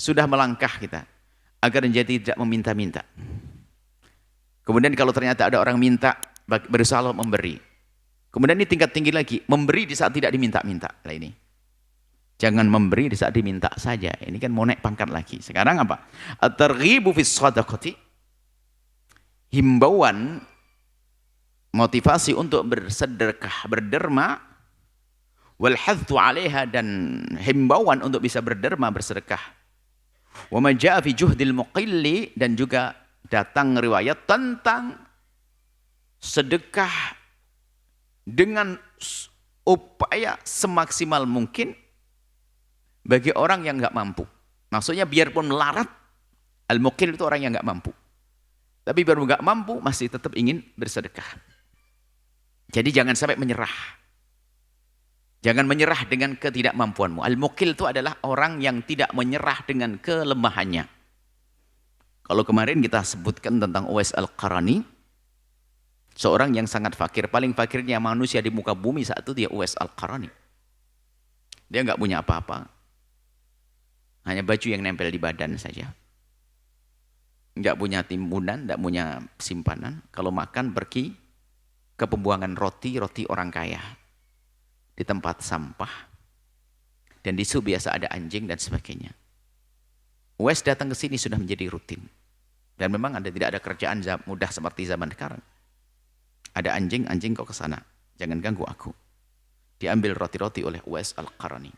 sudah melangkah kita agar menjadi tidak meminta-minta. Kemudian kalau ternyata ada orang minta, berusaha memberi. Kemudian ini tingkat tinggi lagi, memberi di saat tidak diminta-minta. Nah ini. Jangan memberi di saat diminta saja. Ini kan mau naik pangkat lagi. Sekarang apa? At-targhibu fis shadaqati. Himbauan, motivasi untuk bersedekah, berderma, wal hadzu 'alaiha, dan himbauan untuk bisa berderma, bersedekah. Wa ma jaa fi juhdil muqilli, dan juga datang riwayat tentang sedekah dengan upaya semaksimal mungkin bagi orang yang nggak mampu. Maksudnya biarpun melarat, al-muqil itu orang yang nggak mampu. Tapi biarpun nggak mampu, masih tetap ingin bersedekah. Jadi jangan sampai menyerah. Jangan menyerah dengan ketidakmampuanmu. Al-muqil itu adalah orang yang tidak menyerah dengan kelemahannya. Kalau kemarin kita sebutkan tentang Uwais Al-Qarani, seorang yang sangat fakir, paling fakirnya manusia di muka bumi saat itu dia Uwais Al-Qarani. Dia nggak punya apa-apa, hanya baju yang nempel di badan saja. Nggak punya timbunan, nggak punya simpanan. Kalau makan pergi ke pembuangan roti orang kaya di tempat sampah, dan di situ biasa ada anjing dan sebagainya. Uwais datang ke sini sudah menjadi rutin. Dan memang tidak ada kerjaan mudah seperti zaman sekarang. Ada anjing kok ke sana. Jangan ganggu aku. Diambil roti-roti oleh Uwais Al-Qarani.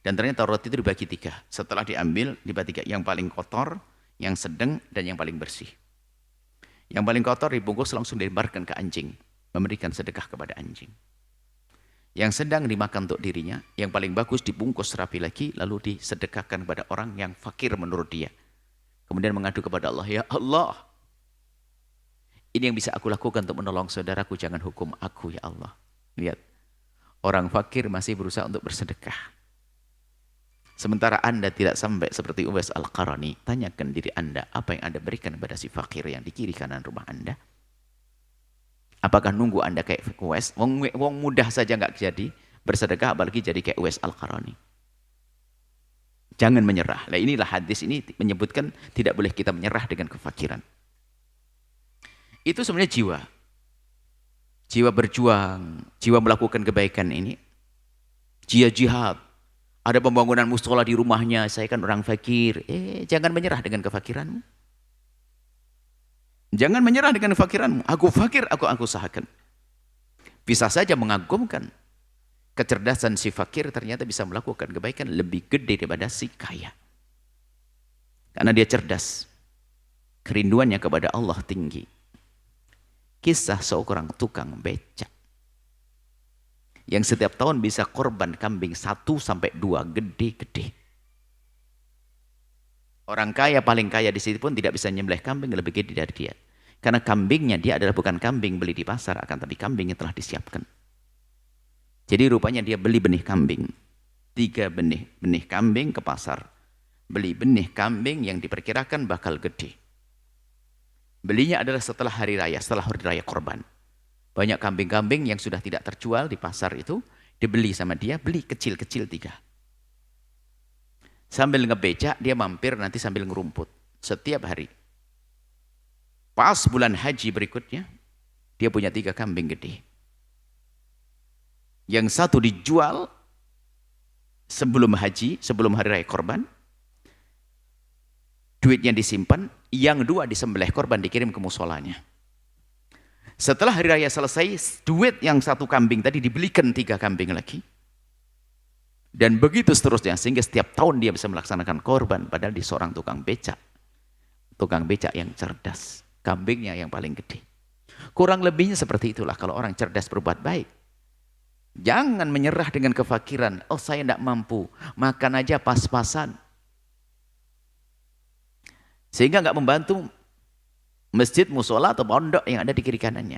Dan ternyata roti itu dibagi 3. Setelah diambil, dibagi 3. Yang paling kotor, yang sedang, dan yang paling bersih. Yang paling kotor dibungkus langsung dilemparkan ke anjing. Memberikan sedekah kepada anjing. Yang sedang dimakan untuk dirinya, yang paling bagus dibungkus rapi lagi, lalu disedekahkan kepada orang yang fakir menurut dia. Kemudian mengadu kepada Allah, ya Allah, ini yang bisa aku lakukan untuk menolong saudaraku, jangan hukum aku ya Allah. Lihat, orang fakir masih berusaha untuk bersedekah. Sementara Anda tidak sampai seperti Uwais Al-Qarani. Tanyakan diri Anda, apa yang Anda berikan kepada si fakir yang di kiri kanan rumah Anda? Apakah nunggu Anda kayak Uwais? Wong mudah saja nggak jadi bersedekah, apalagi jadi kayak Uwais Al-Qarani. Jangan menyerah. Nah, inilah hadis ini menyebutkan tidak boleh kita menyerah dengan kefakiran. Itu sebenarnya jiwa. Jiwa berjuang, jiwa melakukan kebaikan ini. Jiwa jihad. Ada pembangunan mustola di rumahnya, saya kan orang fakir. Jangan menyerah dengan kefakiranmu. Jangan menyerah dengan kefakiranmu. Aku fakir, aku usahakan. Bisa saja mengagumkan. Kecerdasan si fakir ternyata bisa melakukan kebaikan lebih gede daripada si kaya. Karena dia cerdas. Kerinduannya kepada Allah tinggi. Kisah seorang tukang becak. Yang setiap tahun bisa korban kambing 1-2 gede-gede. Orang kaya paling kaya di situ pun tidak bisa nyembelih kambing lebih gede dari dia. Karena kambingnya dia adalah bukan kambing beli di pasar, akan tapi kambing yang telah disiapkan. Jadi rupanya dia beli benih kambing. 3 benih kambing ke pasar. Beli benih kambing yang diperkirakan bakal gede. Belinya adalah setelah hari raya, setelah hari raya korban. Banyak kambing-kambing yang sudah tidak terjual di pasar itu, dibeli sama dia, beli kecil-kecil 3. Sambil ngebecak, dia mampir nanti sambil ngerumput. Setiap hari. Pas bulan haji berikutnya, dia punya 3 kambing gede. Yang satu dijual sebelum haji, sebelum hari raya korban. Duitnya disimpan, yang 2 disembelih korban dikirim ke musolanya. Setelah hari raya selesai, duit yang 1 kambing tadi dibelikan 3 kambing lagi. Dan begitu seterusnya, sehingga setiap tahun dia bisa melaksanakan korban, padahal dia seorang tukang becak. Tukang becak yang cerdas. Kambingnya yang paling gede. Kurang lebihnya seperti itulah kalau orang cerdas berbuat baik. Jangan menyerah dengan kefakiran. Oh, saya tidak mampu. Makan aja pas-pasan. Sehingga nggak membantu masjid, musola atau pondok yang ada di kiri kanannya.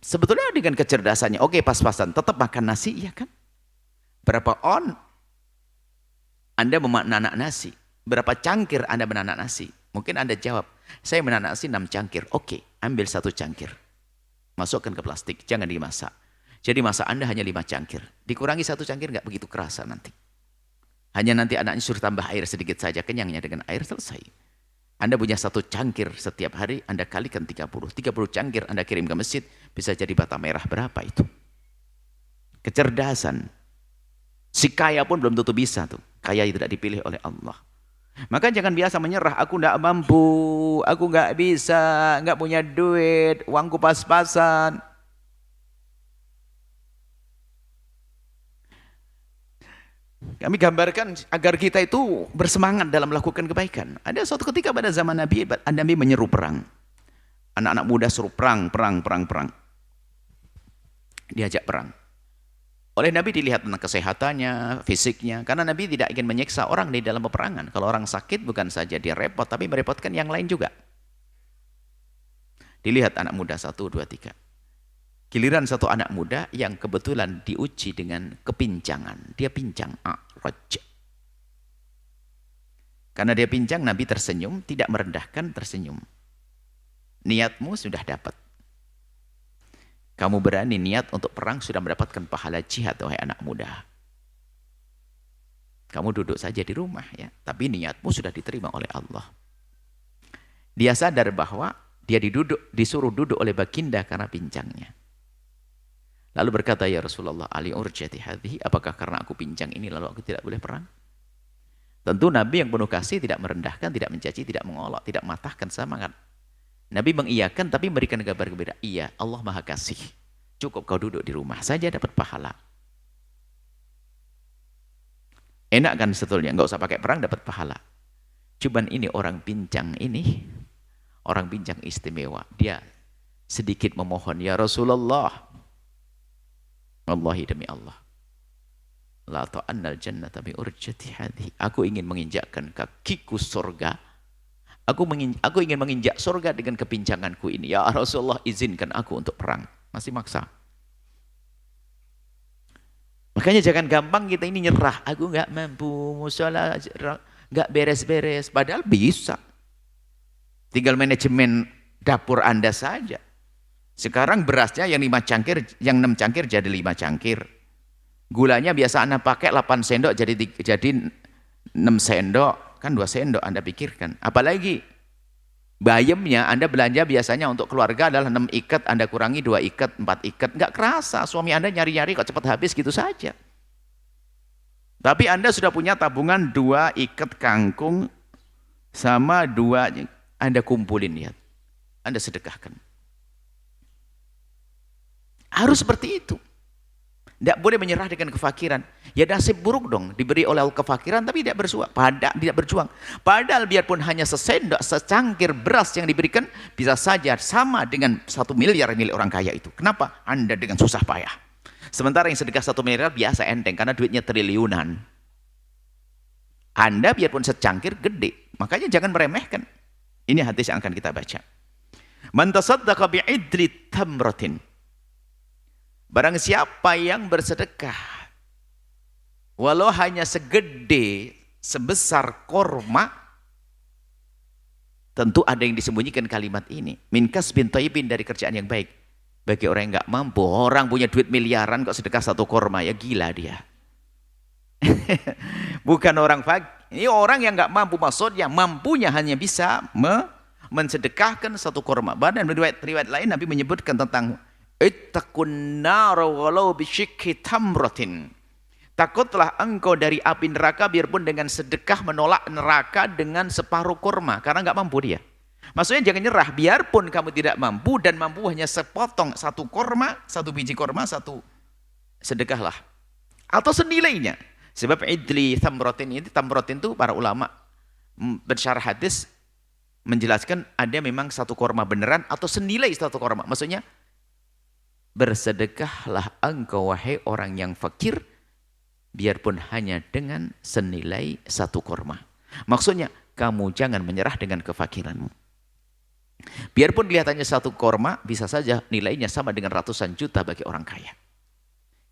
Sebetulnya dengan kecerdasannya, oke pas-pasan, tetap makan nasi, ya kan? Berapa on Anda menanak nasi? Berapa cangkir Anda menanak nasi? Mungkin Anda jawab, saya menanak nasi 6 cangkir. Oke, ambil 1 cangkir. Masukkan ke plastik, jangan dimasak. Jadi masak Anda hanya 5 cangkir. Dikurangi 1 cangkir nggak begitu kerasa nanti. Hanya nanti anaknya suruh tambah air sedikit saja, kenyangnya dengan air selesai. Anda punya 1 cangkir setiap hari, Anda kalikan 30. 30 cangkir Anda kirim ke masjid, bisa jadi bata merah berapa itu? Kecerdasan. Si kaya pun belum tentu bisa tuh. Kaya tidak dipilih oleh Allah. Maka jangan biasa menyerah, aku tidak mampu, aku nggak bisa, nggak punya duit, uangku pas-pasan. Kami gambarkan agar kita itu bersemangat dalam melakukan kebaikan. Ada suatu ketika pada zaman Nabi, Nabi menyeru perang. Anak-anak muda suruh perang. Diajak perang. Oleh Nabi dilihat tentang kesehatannya, fisiknya. Karena Nabi tidak ingin menyiksa orang di dalam peperangan. Kalau orang sakit bukan saja dia repot, tapi merepotkan yang lain juga. Dilihat anak muda 1, 2, 3. Giliran satu anak muda yang kebetulan diuji dengan kepincangan. Dia pincang. Karena dia pincang, Nabi tersenyum, tidak merendahkan, tersenyum. Niatmu sudah dapat. Kamu berani niat untuk perang sudah mendapatkan pahala jihad, wahai anak muda. Kamu duduk saja di rumah ya, tapi niatmu sudah diterima oleh Allah. Dia sadar bahwa dia disuruh duduk oleh baginda karena pincangnya. Lalu berkata, ya Rasulullah, ali urjati hadhihi, apakah karena aku pincang ini lalu aku tidak boleh perang? Tentu Nabi yang penuh kasih tidak merendahkan, tidak mencaci, tidak mengolok, tidak matahkan semangat. Nabi mengiyakan tapi memberikan kabar berbeda. Iya, Allah Maha Kasih. Cukup kau duduk di rumah saja dapat pahala. Enak kan sebetulnya, nggak usah pakai perang dapat pahala. Cuman ini orang pincang ini, orang pincang istimewa. Dia sedikit memohon, ya Rasulullah, wallahi demi Allah, la ta'annal jannata bi urjati hadhi. Aku ingin menginjakkan kakiku surga. Aku ingin menginjak surga dengan kepincanganku ini. Ya Rasulullah, izinkan aku untuk perang. Masih maksa. Makanya jangan gampang kita ini nyerah. Aku nggak mampu, musola nggak beres-beres. Padahal bisa. Tinggal manajemen dapur Anda saja. Sekarang berasnya yang 5 cangkir, yang 6 cangkir jadi 5 cangkir. Gulanya biasa Anda pakai 8 sendok jadi 6 sendok. Kan 2 sendok Anda pikirkan. Apalagi bayamnya Anda belanja biasanya untuk keluarga adalah 6 ikat, Anda kurangi 2 ikat, 4 ikat. Nggak kerasa, suami Anda nyari-nyari kok cepat habis gitu saja. Tapi Anda sudah punya tabungan 2 ikat kangkung sama 2, Anda kumpulin ya. Anda sedekahkan. Harus seperti itu. Tidak boleh menyerah dengan kefakiran. Ya nasib buruk dong, diberi oleh Allah kefakiran tapi tidak berjuang. Padahal biarpun hanya sesendok, secangkir beras yang diberikan, bisa saja sama dengan 1 miliar milik orang kaya itu. Kenapa? Anda dengan susah payah. Sementara yang sedekah 1 miliar biasa enteng, karena duitnya triliunan. Anda biarpun secangkir gede. Makanya jangan meremehkan. Ini hadis yang akan kita baca. Man tasaddaqa bi'idri tamratin. Barang siapa yang bersedekah walau hanya sebesar korma, tentu ada yang disembunyikan kalimat ini. Min kasbin thayyibin, dari kerjaan yang baik. Bagi orang yang nggak mampu, orang punya duit miliaran kok sedekah 1 korma, ya gila dia. Bukan orang fakir, ini orang yang nggak mampu, maksudnya mampunya hanya bisa mensedekahkan 1 korma. Dan riwayat lain Nabi menyebutkan tentang ittaqun nar walau bisyikki tamratin. Takutlah engkau dari api neraka biarpun dengan sedekah menolak neraka dengan separuh kurma, karena nggak mampu dia. Maksudnya jangan nyerah, biarpun kamu tidak mampu dan mampu hanya sepotong 1 kurma, 1 biji kurma, 1 sedekahlah. Atau senilainya. Sebab idli tamratin ini, tamratin itu para ulama bersyarah hadis menjelaskan ada memang 1 kurma beneran atau senilai 1 kurma. Maksudnya bersedekahlah engkau wahai orang yang fakir biarpun hanya dengan senilai 1 kurma. Maksudnya kamu jangan menyerah dengan kefakiranmu. Biarpun kelihatannya 1 kurma bisa saja nilainya sama dengan ratusan juta bagi orang kaya.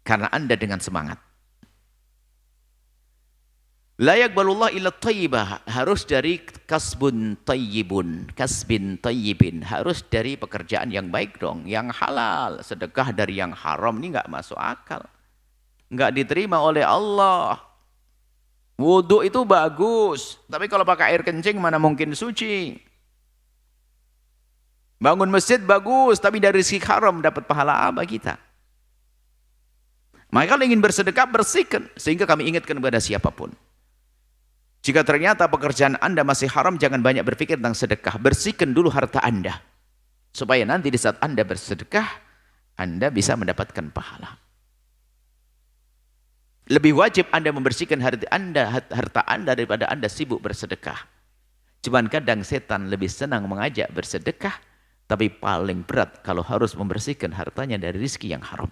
Karena Anda dengan semangat. La yaqbalullah illa thayyibah, harus dari kasbin thayyibin, harus dari pekerjaan yang baik dong, yang halal. Sedekah dari yang haram ini nggak masuk akal, nggak diterima oleh Allah. Wudhu itu bagus, tapi kalau pakai air kencing mana mungkin suci. Bangun masjid bagus, tapi dari rezeki haram dapat pahala apa kita? Maka kalau ingin bersedekah, bersihkan. Sehingga kami ingatkan kepada siapapun. Jika ternyata pekerjaan Anda masih haram, jangan banyak berpikir tentang sedekah. Bersihkan dulu harta Anda. Supaya nanti di saat Anda bersedekah, Anda bisa mendapatkan pahala. Lebih wajib Anda membersihkan harta Anda daripada Anda sibuk bersedekah. Cuman kadang setan lebih senang mengajak bersedekah, tapi paling berat kalau harus membersihkan hartanya dari rezeki yang haram.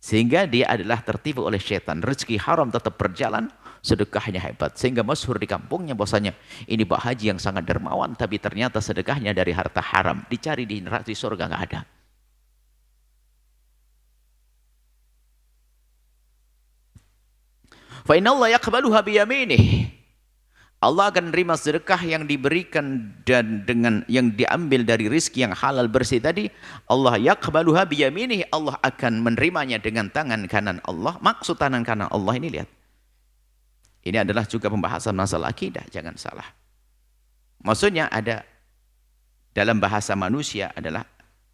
Sehingga dia adalah tertipu oleh setan. Rezeki haram tetap berjalan, sedekahnya hebat. Sehingga masyhur di kampungnya bahwasanya ini Pak Haji yang sangat dermawan, tapi ternyata sedekahnya dari harta haram. Dicari di neraka, di surga nggak ada. Fa innallaha yaqbaluha biyaminih. Allah akan menerima sedekah yang diberikan dan dengan yang diambil dari rizki yang halal bersih tadi. Allah yaqbaluha biyaminih. Allah akan menerimanya dengan tangan kanan Allah. Maksud tangan kanan Allah ini lihat. Ini adalah juga pembahasan masalah akidah, jangan salah. Maksudnya ada dalam bahasa manusia adalah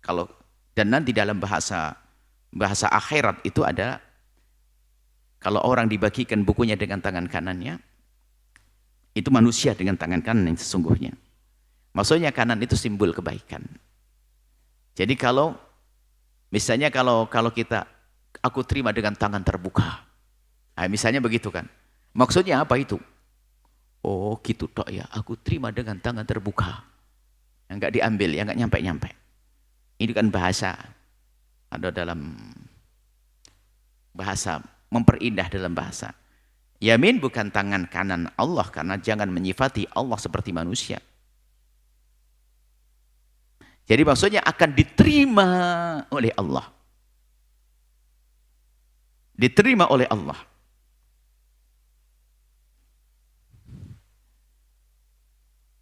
kalau dan nanti dalam bahasa akhirat itu ada kalau orang dibagikan bukunya dengan tangan kanannya, itu manusia dengan tangan kanan yang sesungguhnya. Maksudnya kanan itu simbol kebaikan. Jadi kalau misalnya kalau kita aku terima dengan tangan terbuka. Nah, misalnya begitu kan. Maksudnya apa itu? Oh, gitu tok ya. Aku terima dengan tangan terbuka. Yang enggak diambil, yang enggak nyampe-nyampe. Ini kan bahasa ada dalam bahasa memperindah dalam bahasa. Yamin bukan tangan kanan Allah, karena jangan menyifati Allah seperti manusia. Jadi maksudnya akan diterima oleh Allah. Diterima oleh Allah.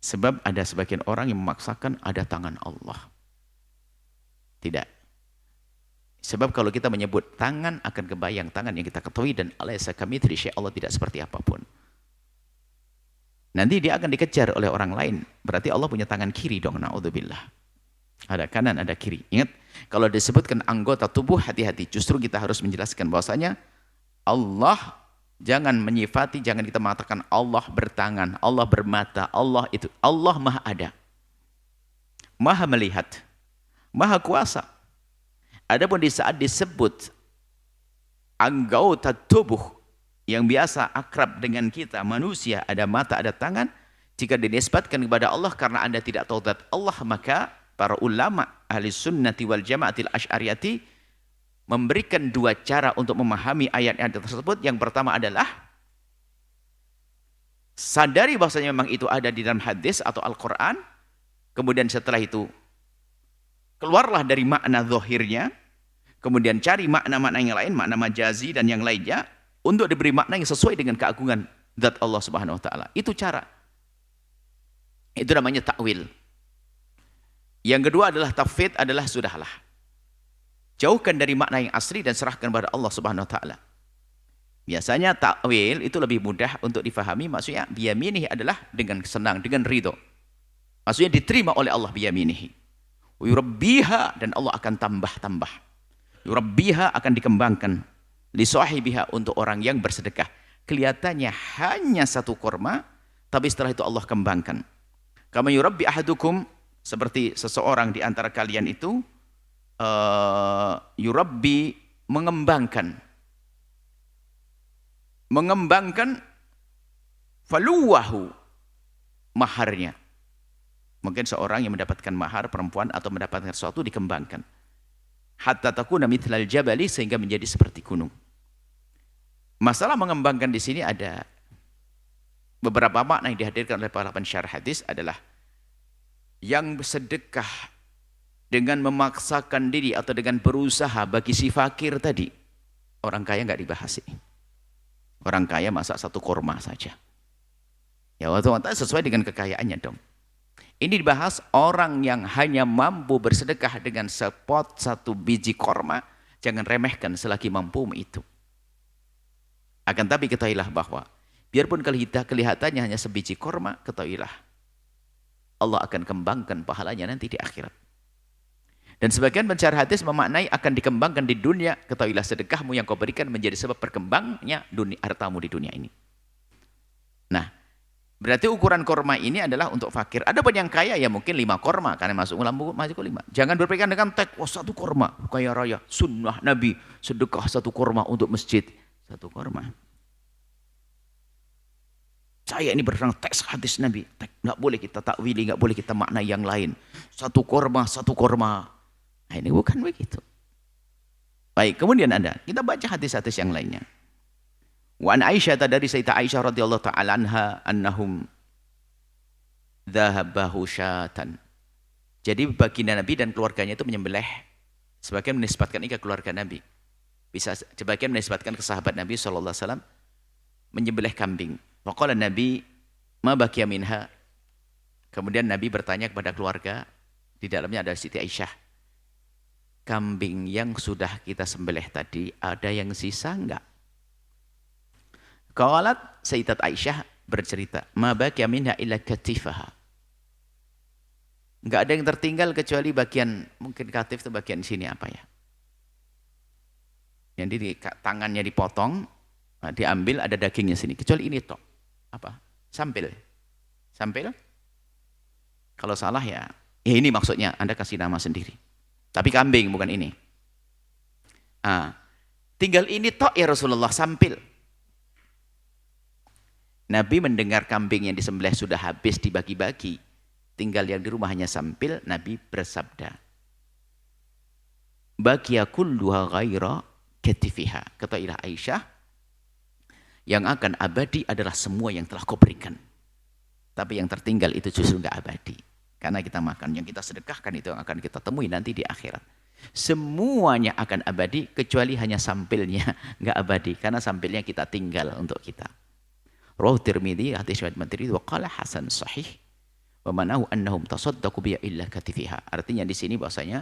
Sebab ada sebagian orang yang memaksakan ada tangan Allah. Tidak. Sebab kalau kita menyebut tangan akan kebayang tangan yang kita ketahui dan alaysa kamitslihi syai', Allah tidak seperti apapun. Nanti dia akan dikejar oleh orang lain. Berarti Allah punya tangan kiri dong, naudzubillah. Ada kanan, ada kiri. Ingat, kalau disebutkan anggota tubuh, hati-hati. Justru kita harus menjelaskan bahwasanya Allah jangan menyifati, jangan kita mengatakan Allah bertangan, Allah bermata, Allah itu. Allah maha ada. Maha melihat. Maha kuasa. Adapun di saat disebut anggota tubuh yang biasa akrab dengan kita, manusia, ada mata, ada tangan, jika dinisbatkan kepada Allah karena Anda tidak tahu zat Allah, maka para ulama ahli sunnati wal jamaatil asy'ariyati memberikan dua cara untuk memahami ayat-ayat tersebut. Yang pertama adalah sadari bahwasanya memang itu ada di dalam hadis atau Al-Quran. Kemudian setelah itu keluarlah dari makna zahirnya, kemudian cari makna-makna yang lain, makna majazi dan yang lainnya, untuk diberi makna yang sesuai dengan keagungan zat Allah Subhanahu wa taala. Itu cara. Itu namanya takwil. Yang kedua adalah tafwid, adalah sudahlah. Jauhkan dari makna yang asli dan serahkan kepada Allah Subhanahu wa taala. Biasanya takwil itu lebih mudah untuk difahami, maksudnya biyaminihi adalah dengan senang, dengan ridho. Maksudnya diterima oleh Allah biyaminihi. Yurabbiha, dan Allah akan tambah-tambah. Yurabbiha akan dikembangkan. Li sahibiha, untuk orang yang bersedekah. Kelihatannya hanya satu kurma, tapi setelah itu Allah kembangkan. Kama yurabbi ahadukum, seperti seseorang di antara kalian itu yurabbi, mengembangkan faluwahu, maharnya. Mungkin seorang yang mendapatkan mahar perempuan atau mendapatkan sesuatu dikembangkan. Hatta takuna mithlal jabali, sehingga menjadi seperti gunung. Masalah mengembangkan di sini ada beberapa makna yang dihadirkan oleh para pensyarah hadis adalah yang bersedekah dengan memaksakan diri atau dengan berusaha bagi si fakir tadi. Orang kaya nggak dibahas ini. Orang kaya masak satu kurma saja. Ya waktu sesuai dengan kekayaannya dong. Ini dibahas orang yang hanya mampu bersedekah dengan sepot satu biji korma. Jangan remehkan selagi mampu itu. Akan tapi ketahuilah bahwa Biarpun kelihatannya hanya sebiji korma, ketahuilah Allah akan kembangkan pahalanya nanti di akhirat. Dan sebagian pencari hadis memaknai akan dikembangkan di dunia, ketahuilah sedekahmu yang kau berikan menjadi sebab berkembangnya hartamu di dunia ini. Nah, berarti ukuran korma ini adalah untuk fakir. Ada pun yang kaya ya mungkin 5 korma, karena masuk ke 5. Jangan berpikiran dengan tek, 1 korma, kaya raya, sunnah Nabi, sedekah 1 korma untuk masjid. 1 korma. Saya ini berdasarkan teks hadis Nabi. Nggak boleh kita takwili, nggak boleh kita makna yang lain. 1 korma, 1 korma. Nah, ini bukan begitu. Baik, kemudian kita baca hadis-hadis yang lainnya. Wa an Aisyah, dari Sayyidah Aisyah radhiyallahu ta'ala anha annahum dhahabahu syatan. Jadi baginda Nabi dan keluarganya itu menyembelih, sebagian menisbatkan ini ke keluarga Nabi. Bisa sebagian menisbatkan ke sahabat Nabi sallallahu alaihi wasallam menyembelih kambing. Faqala Nabi ma baqiya minha. Kemudian Nabi bertanya kepada keluarga, di dalamnya ada Siti Aisyah. Kambing yang sudah kita sembelih tadi ada yang sisa enggak? Qalat Sayyidat Aisyah bercerita, ma baqiya minha illa katifaha. Enggak ada yang tertinggal kecuali bagian, mungkin katif itu bagian sini apa ya? Jadi tangannya dipotong, diambil ada dagingnya sini, kecuali ini tok. Apa? Sampil. Sampil? Kalau salah ya ini maksudnya, Anda kasih nama sendiri. Tapi kambing bukan ini. Tinggal ini tok ya Rasulullah, sampil. Nabi mendengar kambing yang disembelih sudah habis dibagi-bagi, tinggal yang di rumah hanya sampil. Nabi bersabda, baqiya kulluha ghaira katifiha. Ketahuilah Aisyah, yang akan abadi adalah semua yang telah kau berikan. Tapi yang tertinggal itu justru enggak abadi. Karena kita makan, yang kita sedekahkan itu yang akan kita temui nanti di akhirat. Semuanya akan abadi, kecuali hanya sampilnya enggak abadi. Karena sampilnya kita tinggal untuk kita. Rawahu Tirmidzi, hadis riwayat Tirmidzi, wa qala hasan sahih. Wa manahu annahum tasaddaqu bi illa katifiha. Artinya di sini bahwasanya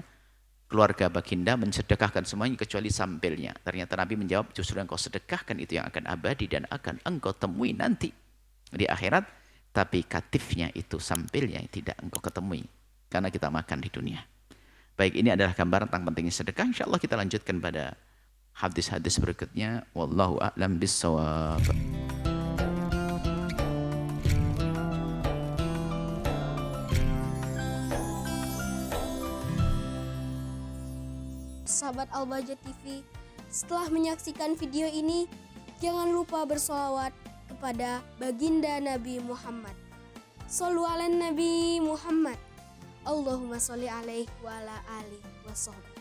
keluarga baginda mensedekahkan semuanya kecuali sampilnya. Ternyata Nabi menjawab, justru yang kau sedekahkan itu yang akan abadi dan akan engkau temui nanti di akhirat. Tapi katifnya itu, sampilnya tidak engkau ketemui karena kita makan di dunia. Baik, ini adalah gambaran tentang pentingnya sedekah. InsyaAllah kita lanjutkan pada hadis-hadis berikutnya. Wallahu a'lam bissawab. Sahabat Al-Bahjah TV, setelah menyaksikan video ini, jangan lupa bersolawat kepada baginda Nabi Muhammad. Shollu ala Nabi Muhammad. Allahumma sholli alaihi wa ala alihi wa sahbihi.